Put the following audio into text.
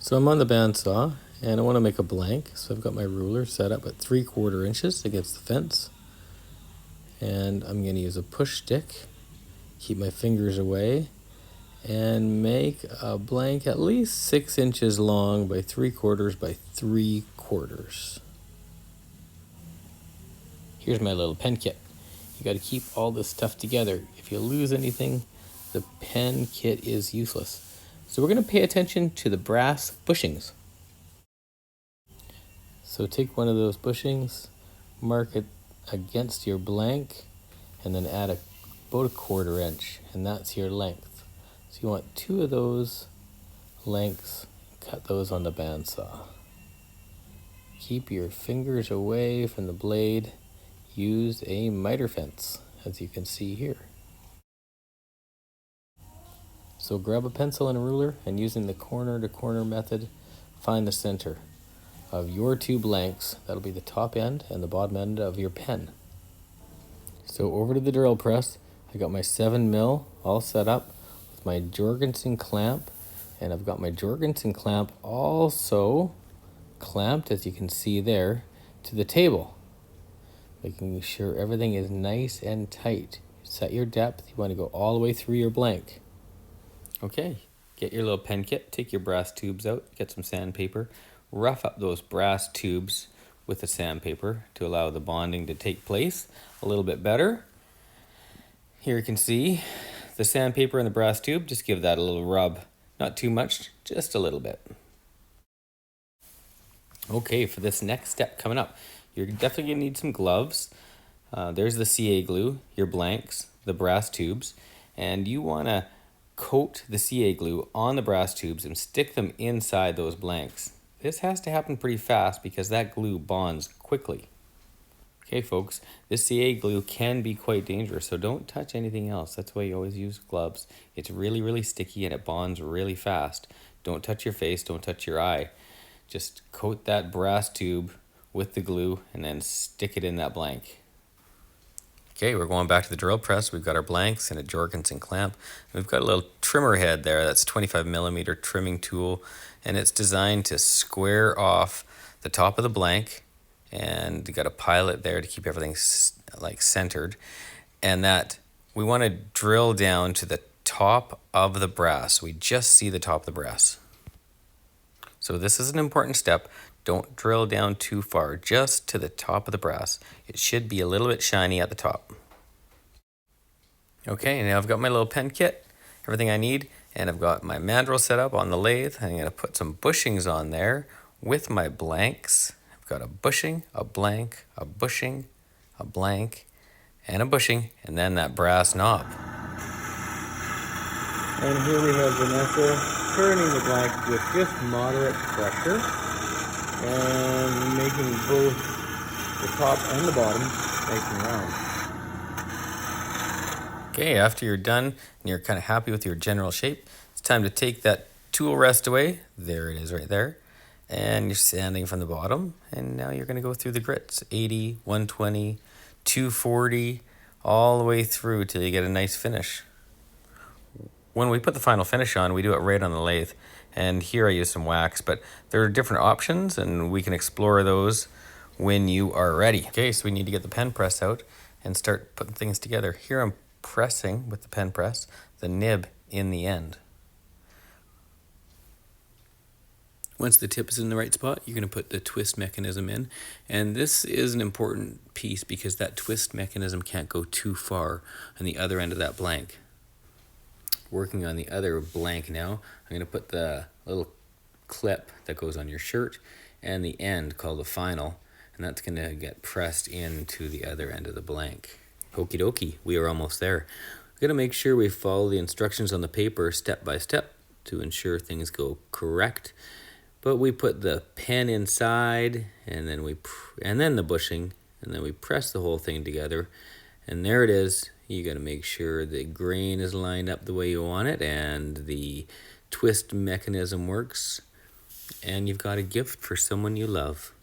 So I'm on the bandsaw and I want to make a blank. So I've got my ruler set up at 3/4 inches against the fence. And I'm going to use a push stick, keep my fingers away, and make a blank at least 6 inches long by 3/4 by 3/4. Here's my little pen kit. You got to keep all this stuff together. If you lose anything, the pen kit is useless. So we're going to pay attention to the brass bushings. So take one of those bushings, mark it against your blank, and then add about 1/4 inch, and that's your length. So you want 2 of those lengths, cut those on the bandsaw. Keep your fingers away from the blade. Use a miter fence, as you can see here. So grab a pencil and a ruler, and using the corner to corner method, find the center of your 2 blanks. That'll be the top end and the bottom end of your pen. So over to the drill press, I got my 7mm all set up with my Jorgensen clamp, and I've got my Jorgensen clamp also clamped, as you can see there, to the table, making sure everything is nice and tight. Set your depth. You want to go all the way through your blank. Okay, get your little pen kit, take your brass tubes out, get some sandpaper, rough up those brass tubes with the sandpaper to allow the bonding to take place a little bit better. Here you can see the sandpaper and the brass tube. Just give that a little rub. Not too much, just a little bit. Okay, for this next step coming up, you're definitely going to need some gloves. There's the CA glue, your blanks, the brass tubes, and you want to coat the CA glue on the brass tubes and stick them inside those blanks. This has to happen pretty fast because that glue bonds quickly. Okay folks, this CA glue can be quite dangerous, so don't touch anything else. That's why you always use gloves. It's really sticky and it bonds really fast. Don't touch your face, don't touch your eye. Just coat that brass tube with the glue and then stick it in that blank. Okay, we're going back to the drill press. We've got our blanks and a Jorgensen clamp. We've got a little trimmer head there. That's 25mm trimming tool, and it's designed to square off the top of the blank, and you got a pilot there to keep everything like centered, and that we want to drill down to the top of the brass. We just see the top of the brass. So this is an important step. Don't drill down too far, just to the top of the brass. It should be a little bit shiny at the top. Okay, now I've got my little pen kit, everything I need, and I've got my mandrel set up on the lathe. I'm going to put some bushings on there with my blanks. I've got a bushing, a blank, a bushing, a blank, and a bushing, and then that brass knob. And here we have Vanessa turning the blank with just moderate pressure, and making both the top and the bottom nice and round. Okay, after you're done and you're kind of happy with your general shape, it's time to take that tool rest away. There it is right there. And you're sanding from the bottom, and now you're going to go through the grits. 80, 120, 240, all the way through till you get a nice finish. When we put the final finish on, we do it right on the lathe. And here I use some wax, but there are different options and we can explore those when you are ready. Okay, so we need to get the pen press out and start putting things together. Here I'm pressing with the pen press the nib in the end. Once the tip is in the right spot, you're going to put the twist mechanism in. And this is an important piece because that twist mechanism can't go too far on the other end of that blank. Working on the other blank now, I'm going to put the little clip that goes on your shirt and the end called the final, and that's going to get pressed into the other end of the blank. Okie dokie, we are almost there. We're going to make sure we follow the instructions on the paper step by step to ensure things go correct. But we put the pen inside, and then the bushing, and then we press the whole thing together, and there it is. You got to make sure the grain is lined up the way you want it and the twist mechanism works, and you've got a gift for someone you love.